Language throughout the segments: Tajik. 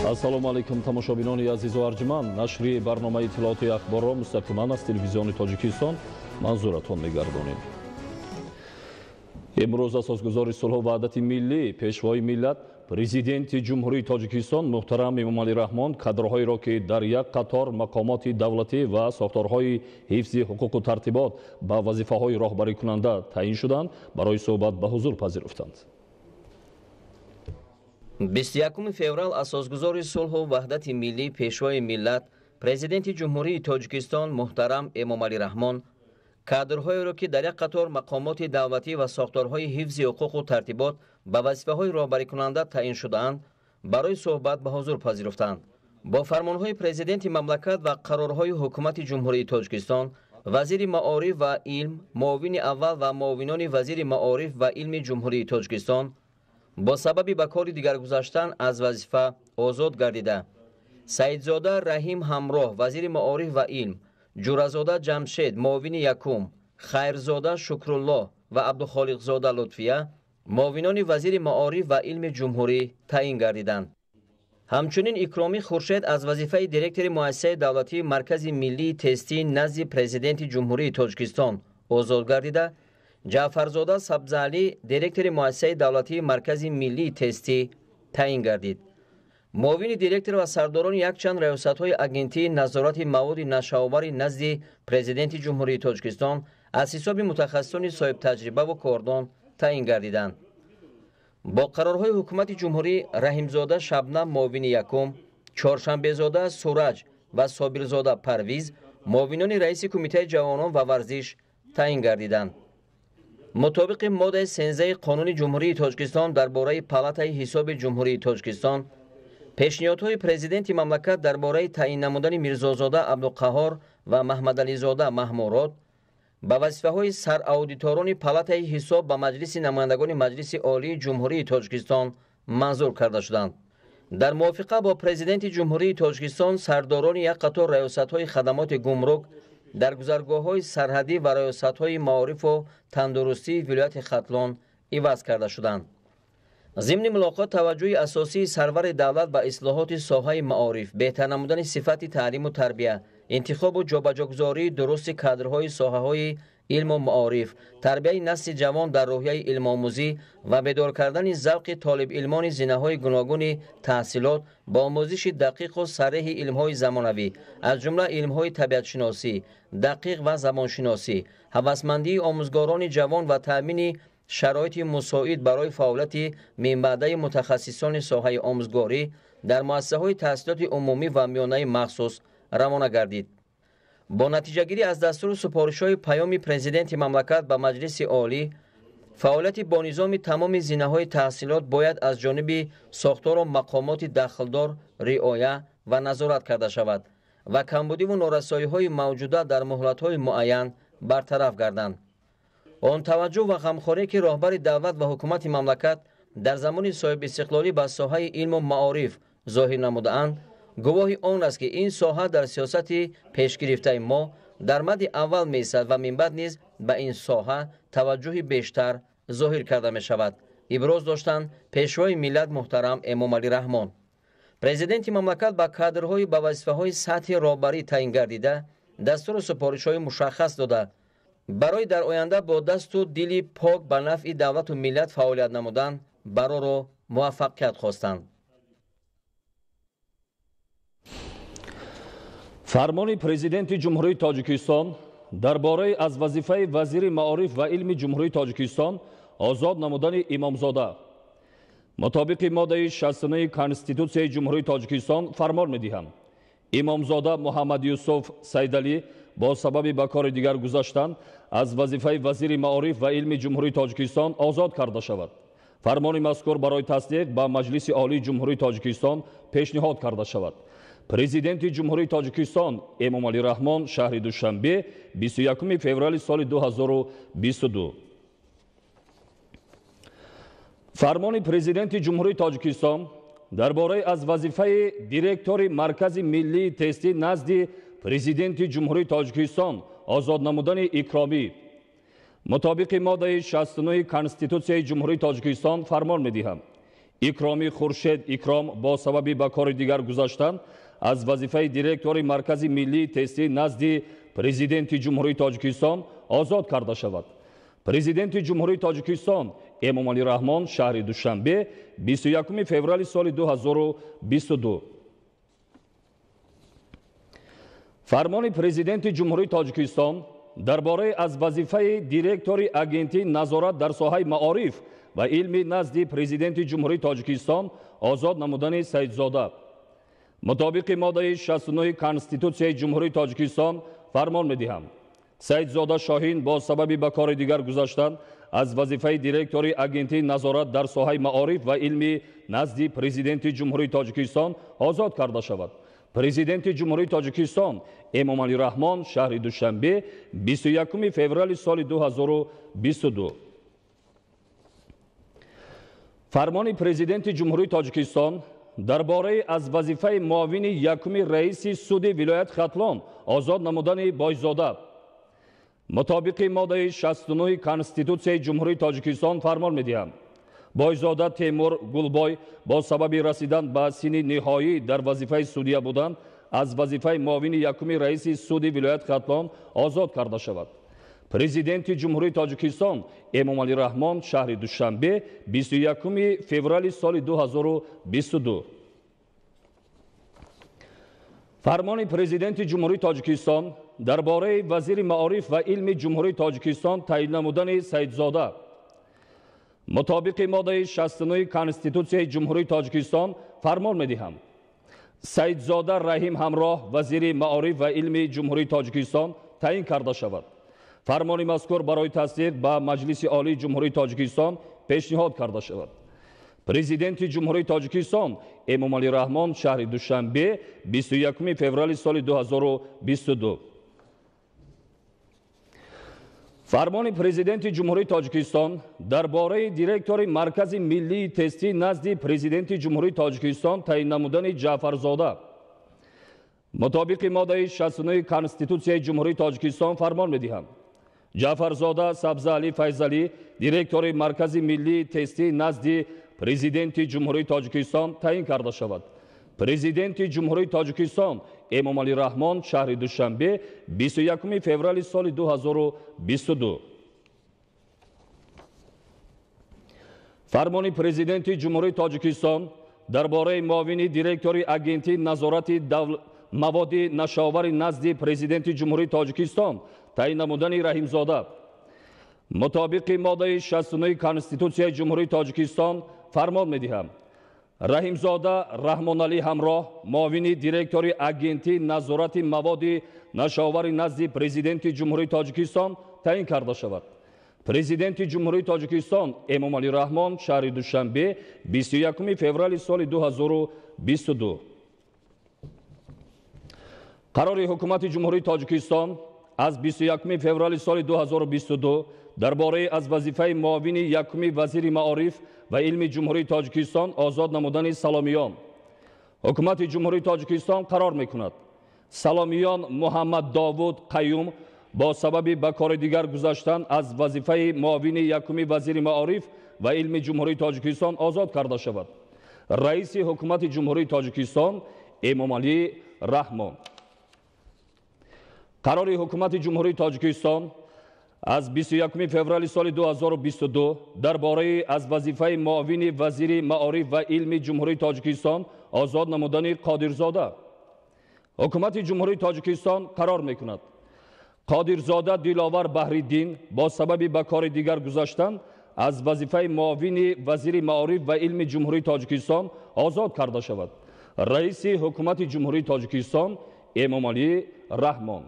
Ассалому алайкум тамошобинони азизу арҷманд. Нашри барномаи иттилооти ахборро мустақиман аз телевизиони Тоҷикистон манзуратон мегардонем. Имрӯз асосгузори сулҳу ваҳдати миллӣ, пешвои миллат, президенти ҷумҳурии Тоҷикистон муҳтарам Эмомалӣ Раҳмон кадрҳоеро ки дар як қатор мақомоти давлатӣ ва сохторҳои ҳифзи ҳуқуқу тартибот ба вазифаҳои роҳбарикунанда таъин шуданд, барои суҳбат ба ҳузур пазируфтанд. 21 феврал асосгузори сулҳу ваҳдати миллӣ, пешвои миллат, президенти ҷумҳурии Тоҷикистон муҳтарам Эмомалӣ Раҳмон кадрҳоеро ки дар як қатор мақомоти давлатӣ ва сохторҳои ҳифзи ҳуқуқу тартибот ба вазифаҳои роҳбарикунанда таъин шудаанд, барои суҳбат ба ҳузур пазируфтанд. Бо фармонҳои президенти мамлакат ва қарорҳои ҳукумати ҷумҳурии Тоҷикистон, вазири маориф ва илм, муовини аввал ва муовинони вазири маориф ва илми ҷумҳурии Тоҷикистон бо сабаби ба кори дигар гузаштан аз вазифа озод гардида, Саидзода Раҳим Ҳамроҳ, вазири маориф ва илм, Ҷуразода Ҷамшед, муовини якум, Хайрзода Шукруллоҳ ва Абдухолиқзода Лутфия, муовинони вазири маориф ва илми ҷумҳурӣ таъин гардиданд. Ҳамчунин Икромӣ Хуршед аз вазифаи директори муассисаи давлатии Маркази миллии тестӣ назди президенти ҷумҳурии Тоҷикистон озод гардида, Ҷаъфарзода Сабзалӣ директори муассисаи давлатии Маркази миллии тестӣ таъин гардид. муовини директор ва сардорони якчанд раёсатҳои агентии назорати маводи нашаовари назди президенти ҷумҳурии Тоҷикистон аз ҳисоби мутахассисони соҳибтаҷрибаву кордон таъин гардиданд. бо қарорҳои ҳукумати ҷумҳурӣ Раҳимзода Шабнам, муовини якум, Чоршанбезода Сураҷ ва Собирзода Парвиз, муовинони раиси Кумитаи ҷавонон ва варзиш таъин гардиданд. мутобиқи моддаи 13 Қонуни ҷумҳурии Тоҷикистон дар бораи палатаи ҳисоби ҷумҳурии Тоҷикистон, пешниҳодҳои президенти мамлакат дар бораи таъин намудани Мирзозода Абдуқаҳҳор ва Маҳмадализода Маҳмурод ба вазифаҳои сараудиторони палатаи ҳисоб ба Маҷлиси намояндагони Маҷлиси Олии Ҷумҳурии Тоҷикистон манзур карда шуданд. дар мувофиқа бо президенти ҷумҳурии Тоҷикистон, сардорони як қатор раёсатҳои хадамоти гумрук дар гузаргоҳҳои сарҳадӣ ва раёсатҳои маорифу тандурустии вилояти Хатлон иваз карда шуданд. зимни мулоқот таваҷҷӯҳи асосии сарвари давлат ба ислоҳоти соҳаи маориф, беҳтар намудани сифати таълиму тарбия, интихобу ҷобаҷогузории дурусти кадрҳои соҳаҳои илму маориф, тарбияи насли ҷавон дар роҳияи илмомӯзӣ ва бедор кардани завқи толибилмони зинаҳои гуногуни таҳсилот ба омӯзиши дақиқу сареҳи илмҳои замонавӣ, аз ҷумла илмҳои табиатшиносӣ, дақиқ ва забоншиносӣ, ҳавасмандии омӯзгорони ҷавон ва таъмини шароити мусоид барои фаъолияти минбаъдаи мутахассисони соҳаи омӯзгорӣ дар муассисаҳои таҳсилоти умумӣ ва миёнаи махсус равона гардид. бо натиҷагирӣ аз дастуру супоришҳои паёми президенти мамлакат ба Маҷлиси Олӣ, фаъолияти бо низоми тамоми зинаҳои таҳсилот бояд аз ҷониби сохтору мақомоти дахлдор риоя ва назорат карда шавад ва камбудиву норасоиҳои мавҷуда дар муҳлатҳои муайян бартараф гарданд. он таваҷҷӯҳ ва ғамхорие ки роҳбари давлат ва ҳукумати мамлакат дар замони соҳибистиқлолӣ ба соҳаи илму маориф зоҳир намудаанд, гувоҳи он аст ки ин соҳа дар сиёсати пешгирифтаи мо дар мадди аввал меистад ва минбаъд низ ба ин соҳа таваҷҷӯҳи бештар зоҳир карда мешавад, иброз доштанд пешвои миллат муҳтарам Эмомалӣ Раҳмон. президенти мамлакат ба кадрҳои ба вазифаҳои сатҳи роҳбарӣ таъин гардида дастуру супоришҳои мушаххас дода, барои дар оянда бо дасту дили пок ба нафъи давлату миллат фаъолият намудан бароро муваффақият хостанд. фармони президенти ҷумҳурии Тоҷикистон дар бораи аз вазифаи вазири маориф ва илми ҷумҳурии Тоҷикистон озод намудани Имомзода мутобиқи моддаи 69 Конститутсияи ҷумҳурии Тоҷикистон фармон медиҳам: Имомзода Муҳаммад Юсуф Сайдалӣ бо сабаби ба кори дигар гузаштан аз вазифаи вазири маориф ва илми ҷумҳурии Тоҷикистон озод карда шавад. фармони мазкур барои тасдиқ ба Маҷлиси Олии Ҷумҳурии Тоҷикистон пешниҳод карда шавад. президенти ҷумҳурии Тоҷикистон Эмомалӣ Раҳмон шаҳри Душанбе 21 феврали соли 2022. фармони президенти ҷумҳурии Тоҷикистон дар бораи аз вазифаи директори Маркази миллии тестӣ назди президенти ҷумҳурии Тоҷикистон озод намудани Икромӣ мутобиқи моддаи 69 Конститутсияи ҷумҳурии Тоҷикистон фармон медиҳам: икроми хуршед икром бо сабаби ба кори дигар гузаштан аз вазифаи директори маркази миллии тестӣ назди президенти ҷумҳурии тоҷикистон озод карда шавад. Президенти ҷумҳурии тоҷикистон Эмомалӣ Раҳмон шаҳри Душанбе 21 феврали соли 2022. фармони президенти ҷумҳурии тоҷикистон дар бораи аз вазифаи директори агентии назорат дар соҳаи маориф ва илми назди президенти ҷумҳурии тоҷикистон озод намудани Саидзода мутобиқи моддаи 69 Конститутсияи ҷумҳурии тоҷикистон фармон медиҳам. Саидзода Шоҳин бо сабаби ба кори дигар гузаштан аз вазифаи директори агентии назорат дар соҳаи маориф ва илми назди президенти ҷумҳурии тоҷикистон озод карда шавад. Президенти ҷумҳурии тоҷикистон Эмомалӣ Раҳмон шаҳри Душанбе 21 феврали соли 2022. фармони президенти ҷумҳурии тоҷикистон дар бораи аз вазифаи муовини якуми раиси суди вилоят Хатлон озод намудани Бойзода мутобиқи моддаи 69 Конститутсияи ҷумҳурии тоҷикистон фармон медиҳам. Бойзода Темур Гулбой бо сабаби расидан ба синни ниҳоӣ дар вазифаи судия будан аз вазифаи муовини якуми раиси суди вилоят Хатлон озод карда шавад. Президенти ҷумҳурии тоҷикистон Эмомалӣ Раҳмон шаҳри Душанбе 21 феврали соли 2022. фармони президенти ҷумҳурии тоҷикистон дар бораи вазири маориф ва илми ҷумҳурии тоҷикистон таъин намудани Саидзода мутобиқи моддаи 69 Конститутсияи ҷумҳурии тоҷикистон фармон медиҳам. Саидзода Раҳим ҳамроҳ вазири маориф ва илми ҷумҳурии тоҷикистон таъин карда шавад. фармони мазкур барои тасдиқ ба Маҷлиси олии ҷумҳурии тоҷикистон пешниҳод карда шавад. Президенти ҷумҳурии тоҷикистон Эмомалӣ Раҳмон шаҳри Душанбе 21 феврали соли 2022. фармони президенти ҷумҳурии тоҷикистон дар бораи директори маркази миллии тестӣ назди президенти ҷумҳурии тоҷикистон таъин намудани Ҷаъфарзода мутобиқи моддаи 69 Конститутсияи ҷумҳурии тоҷикистон фармон медиҳам. Ҷаъфарзода Сабзаалӣ Файзалӣ директори маркази миллии тестӣ назди президенти ҷумҳурии тоҷикистон таъин карда шавад. Президенти ҷумҳурии тоҷикистон Эмомалӣ Раҳмон шаҳри Душанбе 21 феврали соли 2022. фармони президенти ҷумҳурии тоҷикистон дар бораи муовини директори агентии назорати маводи нашоавари назди президенти ҷумҳурии тоҷикистон таъин намудани Раҳимзода мутобиқи моддаи 69 Конститутсияи ҷумҳурии тоҷикистон фармон медиҳам. Раҳимзода Раҳмоналӣ ҳамроҳ муовини директори агентии назорати маводи нашоавари назди президенти ҷумҳурии тоҷикистон таъин карда шавад. Президенти ҷумҳурии тоҷикистон Эмомалӣ Раҳмон шаҳри Душанбе 21 феврали соли 2022. қарори ҳукумати ҷумҳурии тоҷикистон аз 21 феврали соли 2022 дар бораи аз вазифаи муовини якуми вазири маориф ва илми ҷумҳурии тоҷикистон озод намудани Саломиён ҳукумати ҷумҳурии тоҷикистон қарор мекунад Саломиён Муҳаммад Довуд Қайюм бо сабаби ба кори дигар гузаштан аз вазифаи муовини якуми вазири маориф ва илми ҷумҳурии тоҷикистон озод карда шавад. раиси ҳукумати ҷумҳурии тоҷикистон Эмомалӣ Раҳмон. қарори ҳукумати ҷумҳурии тоҷикистон аз 21 феврали соли 2022 дар бораи аз вазифаи муовини вазири маориф ва илми ҷумҳурии тоҷикистон озод намудани Қодирзода ҳукумати ҷумҳурии тоҷикистон қарор мекунад Қодирзода Диловар Баҳриддин бо сабаби ба кори дигар гузаштан аз вазифаи муовини вазири маориф ва илми ҷумҳурии тоҷикистон озод карда шавад. раиси ҳукумати ҷумҳурии тоҷикистон Эмомалӣ Раҳмон.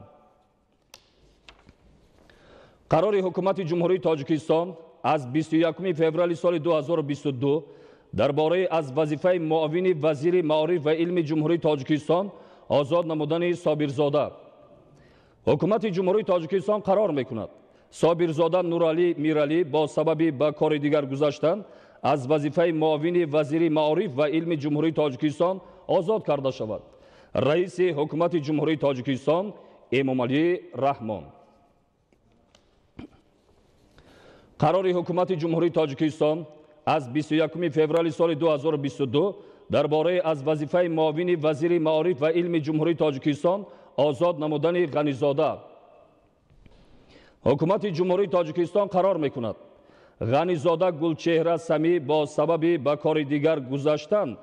қарори ҳукумати ҷумҳурии тоҷикистон аз 21 феврали соли 2022 дар бораи аз вазифаи муовини вазири маориф ва илми ҷумҳурии тоҷикистон озод намудани Собирзода ҳукумати ҷумҳурии тоҷикистон қарор мекунад Собирзода Нуралӣ Миралӣ бо сабаби ба кори дигар гузаштан аз вазифаи муовини вазири маориф ва илми ҷумҳурии тоҷикистон озод карда шавад. раиси ҳукумати ҷумҳурии тоҷикистон Эмомалӣ Раҳмон. қарори ҳукумати ҷумҳурии тоҷикистон аз 21 феврали соли 2022 дар бораи аз вазифаи муовини вазири маориф ва илми ҷумҳурии Тоҷикистон озод намудани ғанизода. ҳукумати ҷумҳурии Тоҷикистон қарор мекунад ғанизода Гулчеҳра Самӣ бо сабаби ба кори дигар гузаштан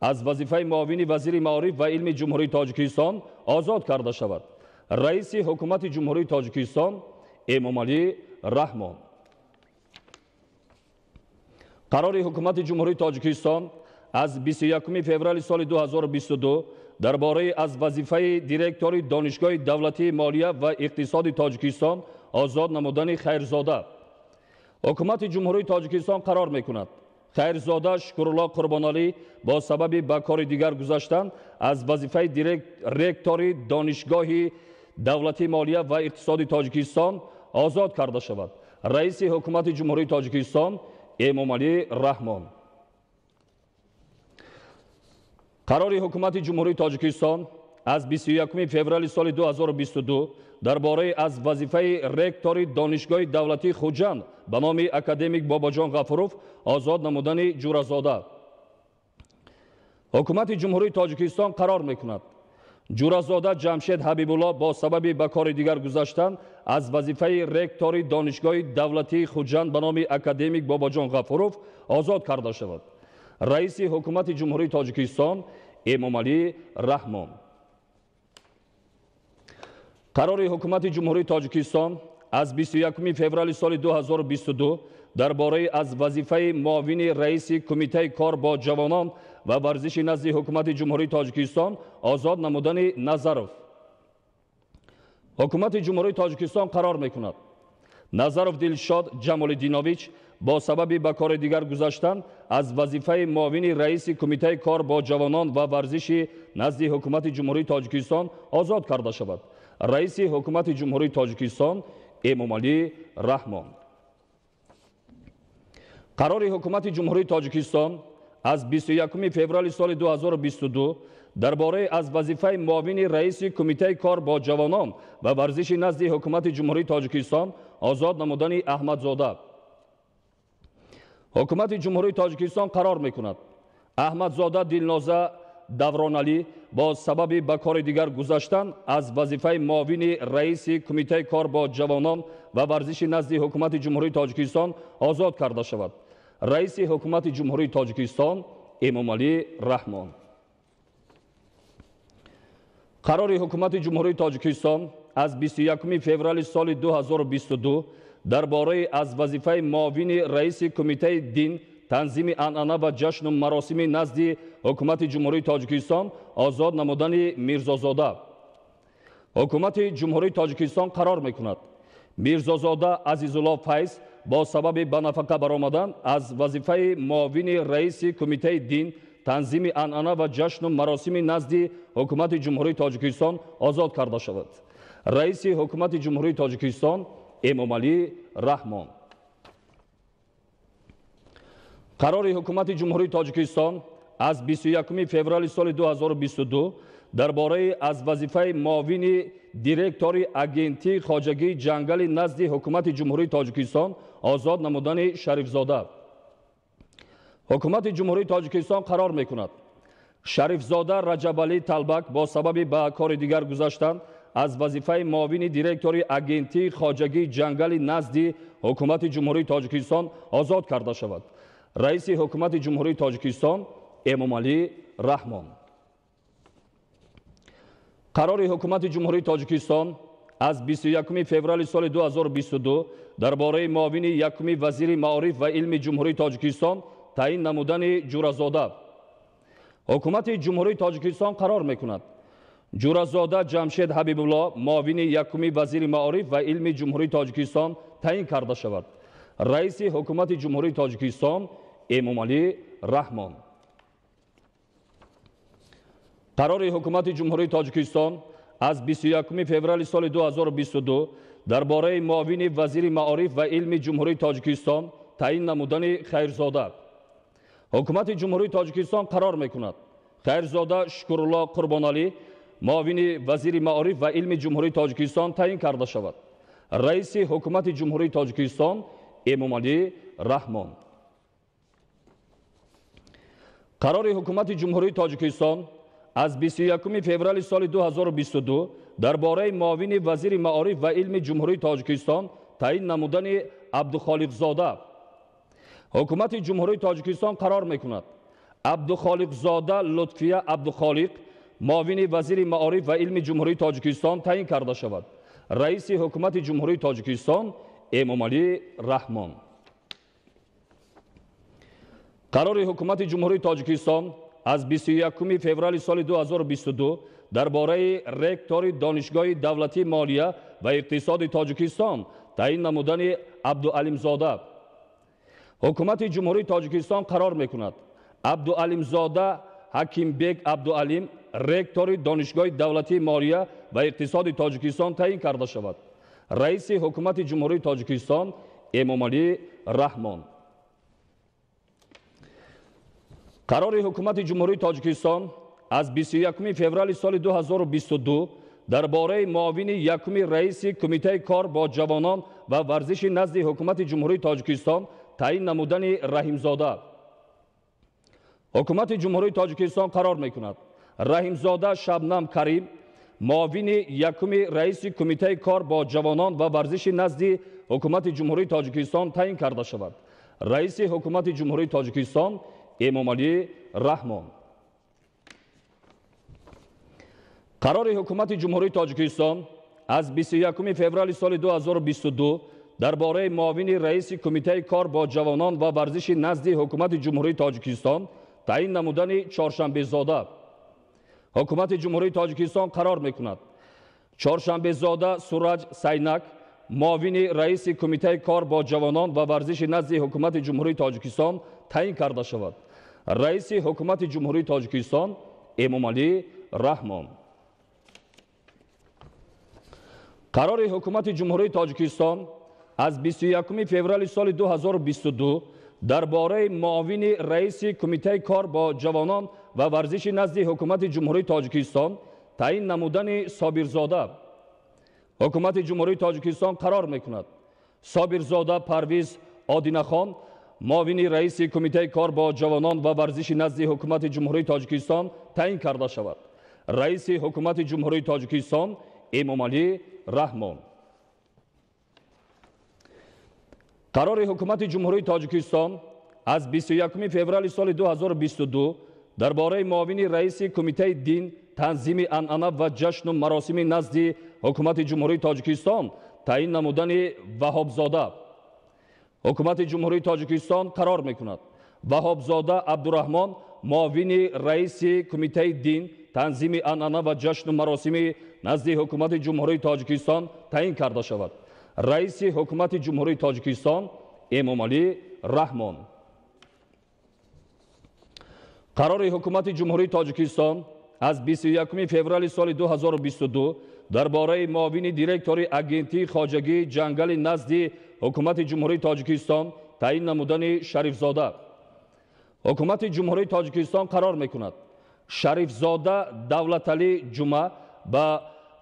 аз вазифаи муовини вазири маориф ва илми ҷумҳурии Тоҷикистон озод карда шавад. раиси ҳукумати ҷумҳурии Тоҷикистон Эмомалӣ Раҳмон. қарори ҳукумати ҷумҳурии Тоҷикистон аз 21 феврали соли 2022 дар бораи аз вазифаи директори донишгоҳи давлатии молия ва иқтисоди Тоҷикистон озод намудани Хайрзода. ҳукумати ҷумҳурии Тоҷикистон қарор мекунад Хайрзода Шукрулло Қурбоналӣ бо сабаби ба кори дигар гузаштан аз вазифаи ректори донишгоҳи давлатии молия ва иқтисоди Тоҷикистон озод карда шавад. раиси ҳукумати ҷумҳурии Тоҷикистон Эмомалӣ Раҳмон. қарори ҳукумати ҷумҳурии Тоҷикистон аз 21 феврали соли 2022 дар бораи аз вазифаи ректори донишгоҳи давлатии Хуҷанд ба номи академик Бобоҷон Ғафуров озод намудани Ҷуразода. ҳукумати ҷумҳурии Тоҷикистон қарор мекунад Ҷуразода Ҷамшед Ҳабибулло бо сабаби ба кори дигар гузаштан аз вазифаи ректори донишгоҳи давлатии Хуҷанд ба номи академик Бобоҷон Ғафуров озод карда шавад. раиси ҳукумати ҷумҳурии Тоҷикистон Эмомалӣ Раҳмон. қарори ҳукумати ҷумҳурии Тоҷикистон аз 21 феврали соли 2022 дар бораи аз вазифаи муовини раиси кумитаи кор бо ҷавонон ва варзиши назди ҳукумати ҷумҳурии Тоҷикистон озод намудани Назаров. ҳукумати ҷумҳурии Тоҷикистон қарор мекунад Назаров Дилшод Ҷамолиддинович бо сабаби ба кори дигар гузаштан аз вазифаи муовини раиси кумитаи кор бо ҷавонон ва варзиши назди ҳукумати ҷумҳурии Тоҷикистон озод карда шавад. раиси ҳукумати ҷумҳурии Тоҷикистон Эмомалӣ Раҳмон. қарори ҳукумати ҷумҳурии Тоҷикистон аз 21 феврали соли 2022 дар бораи аз вазифаи муовини раиси кумитаи кор бо ҷавонон ва варзиши назди ҳукумати ҷумҳурии Тоҷикистон озод намудани Аҳмадзода. ҳукумати ҷумҳурии Тоҷикистон қарор мекунад Аҳмадзода Дилноза Давроналӣ бо сабаби ба кори дигар гузаштан аз вазифаи муовини раиси кумитаи кор бо ҷавонон ва варзиши назди ҳукумати ҷумҳурии Тоҷикистон озод карда шавад. раиси ҳукумати ҷумҳурии Тоҷикистон Эмомалӣ Раҳмон. қарори ҳукумати ҷумҳурии Тоҷикистон аз 21 феврали соли 2022 дар бораи аз вазифаи муовини раиси кумитаи дин танзими анъана ва ҷашну маросими назди ҳукумати ҷумҳурии Тоҷикистон озод намудани Мирзозода. ҳукумати ҷумҳурии Тоҷикистон қарор мекунад Мирзозода Азизулло Файз бо сабаби ба нафақа баромадан аз вазифаи муовини раиси кумитаи дин танзими анъана ва ҷашну маросими назди ҳукумати ҷумҳурии Тоҷикистон озод карда шавад. раиси ҳукумати ҷумҳурии Тоҷикистон Эмомалӣ Раҳмон. қарори ҳукумати ҷумҳурии Тоҷикистон аз 21 феврали соли 2022 дар бораи аз вазифаи муовини директори агентии хоҷагии ҷангали назди ҳукумати ҷумҳурии Тоҷикистон озод намудани Шарифзода. ҳукумати ҷумҳурии Тоҷикистон қарор мекунад Шарифзода Раҷабалӣ Талбак бо сабаби ба кори дигар гузаштан аз вазифаи муовини директори агентии хоҷагии ҷангали назди ҳукумати ҷумҳурии Тоҷикистон озод карда шавад. раиси ҳукумати ҷумҳурии Тоҷикистон Эмомалӣ Раҳмон. қарори ҳукумати ҷумҳурии Тоҷикистон аз 21 феврали соли 2022 дар бораи муовини якуми вазири маориф ва илми ҷумҳурии Тоҷикистон таъин намудани Ҷуразода. ҳукумати ҷумҳурии Тоҷикистон қарор мекунад Ҷуразода Ҷамшед Ҳабибулло муовини якуми вазири маориф ва илми ҷумҳурии Тоҷикистон таъин карда шавад. раиси ҳукумати ҷумҳурии Тоҷикистон Эмомалӣ Раҳмон. қарори ҳукумати ҷумҳурии Тоҷикистон аз 21 феврали соли 2022 дар бораи муовини вазири маориф ва илми ҷумҳурии Тоҷикистон таъин намудани Хайрзода. ҳукумати ҷумҳурии Тоҷикистон қарор мекунад Хайрзода Шукрулло Қурбоналӣ муовини вазири маориф ва илми ҷумҳурии Тоҷикистон таъин карда шавад. раиси ҳукумати ҷумҳурии Тоҷикистон Эмомалӣ Раҳмон. қарори ҳукумати ҷумҳурии тоҷикистон аз 21 феврали соли 2022 дар бораи муовини вазири маориф ва илми ҷумҳурии тоҷикистон таъин намудани абдухолиқзода. ҳукумати ҷумҳурии тоҷикистон қарор мекунад абдухолиқзода лутфия абдухолиқ муовини вазири маориф ва илми ҷумҳурии тоҷикистон таъин карда шавад. раиси ҳукумати ҷумҳурии тоҷикистон эмомалӣ раҳмон. қарори ҳукумати ҷумҳурии тоҷикистон аз 21 феврали соли 2022 дар бораи ректори донишгоҳи давлатии молия ва иқтисоди тоҷикистон таъин намудани абдуалимзода. ҳукумати ҷумҳурии тоҷикистон қарор мекунад абдуалимзода ҳакимбек абдуалим ректори донишгоҳи давлатии молия ва иқтисоди тоҷикистон таъин карда шавад. раиси ҳукумати ҷумҳурии тоҷикистон эмомалӣ раҳмон. қарори ҳукумати ҷумҳурии тоҷикистон аз 21 феврали соли 2022 дар бораи муовини якуми раиси кумитаи кор бо ҷавонон ва варзиши назди ҳукумати ҷумҳурии тоҷикистон таъин намудани раҳимзода. ҳукумати ҷумҳурии тоҷикистон қарор мекунад раҳимзода шабнам карим муовини якуми раиси кумитаи кор бо ҷавонон ва варзиши назди ҳукумати ҷумҳурии тоҷикистон таъин карда шавад. раиси ҳукумати ҷумҳурии тоҷикистон эмомалӣ раҳмон. қарори ҳукумати ҷумҳурии тоҷикистон аз 21 феврали соли 2022 дар бораи муовини раиси кумитаи кор бо ҷавонон ва варзиши назди ҳукумати ҷумҳурии тоҷикистон таъин намудани чоршанбезода. ҳукумати ҷумҳурии тоҷикистон қарор мекунад чоршанбезода сураҷ сайнак муовини раиси кумитаи кор бо ҷавонон ва варзиши назди ҳукумати ҷумҳурии тоҷикистон таъин карда шавад. раиси ҳукумати ҷумҳурии тоҷикистон эмомалӣ раҳмон. қарори ҳукумати ҷумҳурии тоҷикистон аз 21 феврали соли 2022 дар бораи муовини раиси кумитаи кор бо ҷавонон ва варзиши назди ҳукумати ҷумҳурии тоҷикистон таъин намудани собирзода. ҳукумати ҷумҳурии тоҷикистон қарор мекунад собирзода парвиз одинахон муовини раиси кумитаи кор бо ҷавонон ва варзиши назди ҳукумати ҷумҳурии тоҷикистон таъин карда шавад. раиси ҳукумати ҷумҳурии тоҷикистон эмомалӣ раҳмон. қарори ҳукумати ҷумҳурии тоҷикистон аз 21 феврали соли 2022 дар бораи муовини раиси кумитаи дин танзими анъана ва ҷашну маросими назди ҳукумати ҷумҳурии тоҷикистон таъин намудани ваҳобзода. ҳукумати ҷумҳурии тоҷикистон қарор мекунад ваҳобзода абдураҳмон муовини раиси кумитаи дин танзими анъана ва ҷашну маросими назди ҳукумати ҷумҳурии тоҷикистон таъин карда шавад. раиси ҳукумати ҷумҳурии тоҷикистон эмомалӣ раҳмон. қарори ҳукумати ҷумҳурии тоҷикистон аз 21 феврали соли 2022 дар бораи муовини директори агентии хоҷагии ҷангали назди ҳукумати ҷумҳурии тоҷикистон таъин намудани шарифзода. ҳукумати ҷумҳурии тоҷикистон қарор мекунад шарифзода давлаталӣ ҷумъа ба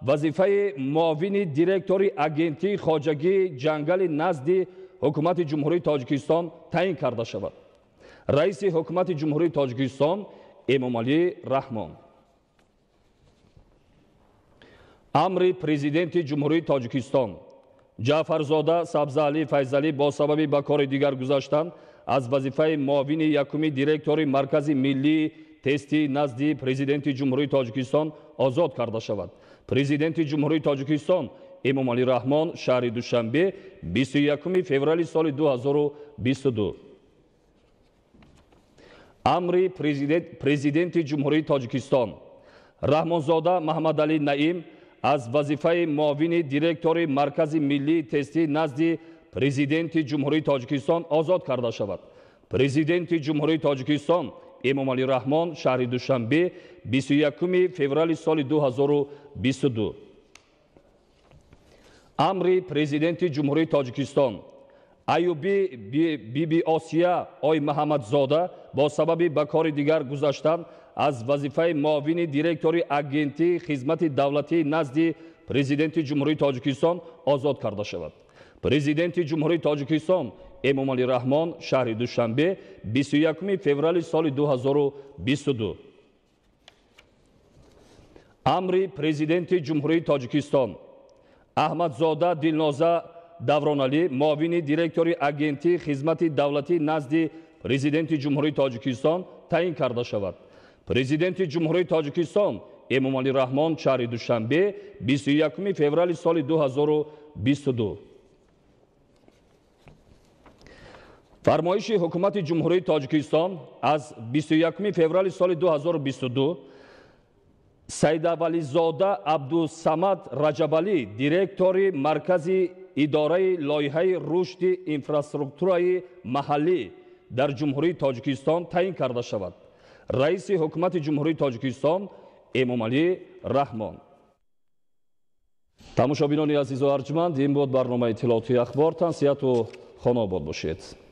вазифаи муовини директори агентии хоҷагии ҷангали назди ҳукумати ҷумҳурии тоҷикистон таъин карда шавад. раиси ҳукумати ҷумҳурии тоҷикистон эмомалӣ раҳмон. амри президенти ҷумҳурии тоҷикистон ҷаъфарзода сабзаалӣ файзалӣ бо сабаби ба кори дигар гузаштан аз вазифаи муовини якуми директори маркази миллии тестии назди президенти ҷумҳурии тоҷикистон озод карда шавад. президенти ҷумҳурии тоҷикистон эмомалӣ раҳмон шаҳри душанбе 21 феврали соли 2022. амри президенти ҷумҳурии тоҷикистон раҳмонзода маҳмадалӣ наим аз вазифаи муовини директори маркази миллии тестии назди президенти ҷумҳурии тоҷикистон озод карда шавад. президенти ҷумҳурии тоҷикистон эмомалӣ раҳмон шаҳри душанбе 21 феврали соли 2022. амри президенти ҷумҳурии тоҷикистон айюби биби осия ой маҳамадзода бо сабаби ба кори дигар гузаштан аз вазифаи муовини директори агентии хизмати давлатии назди президенти ҷумҳурии тоҷикистон озод карда шавад. президенти ҷумҳурии тоҷикистон Эмомалӣ Раҳмон, шаҳри Душанбе, 21 феврали соли 2022. амри президенти ҷумҳурии Тоҷикистон Аҳмадзода Дилноза Давроналӣ, муовини директори агенти хизмати давлатӣ назди президенти ҷумҳурии Тоҷикистон таъин карда шавад. Президенти ҷумҳурии Тоҷикистон Эмомалӣ Раҳмон, шаҳри Душанбе, 21 феврали соли 2022. фармоиши ҳукумати ҷумҳурии Тоҷикистон аз 21 феврали соли 2022 Сайдавализода Абдусамад Раҷабалӣ, директори маркази идораи лоиҳаи рушди инфраструктураи маҳаллӣ дар ҷумҳурии Тоҷикистон таъин карда шавад. раиси ҳукумати ҷумҳурии Тоҷикистон Эмомалӣ Раҳмон. тамошобинони азизу арҷманд, ин буд барномаи иттилоотии ахбор. Тансияту хонобод бошед.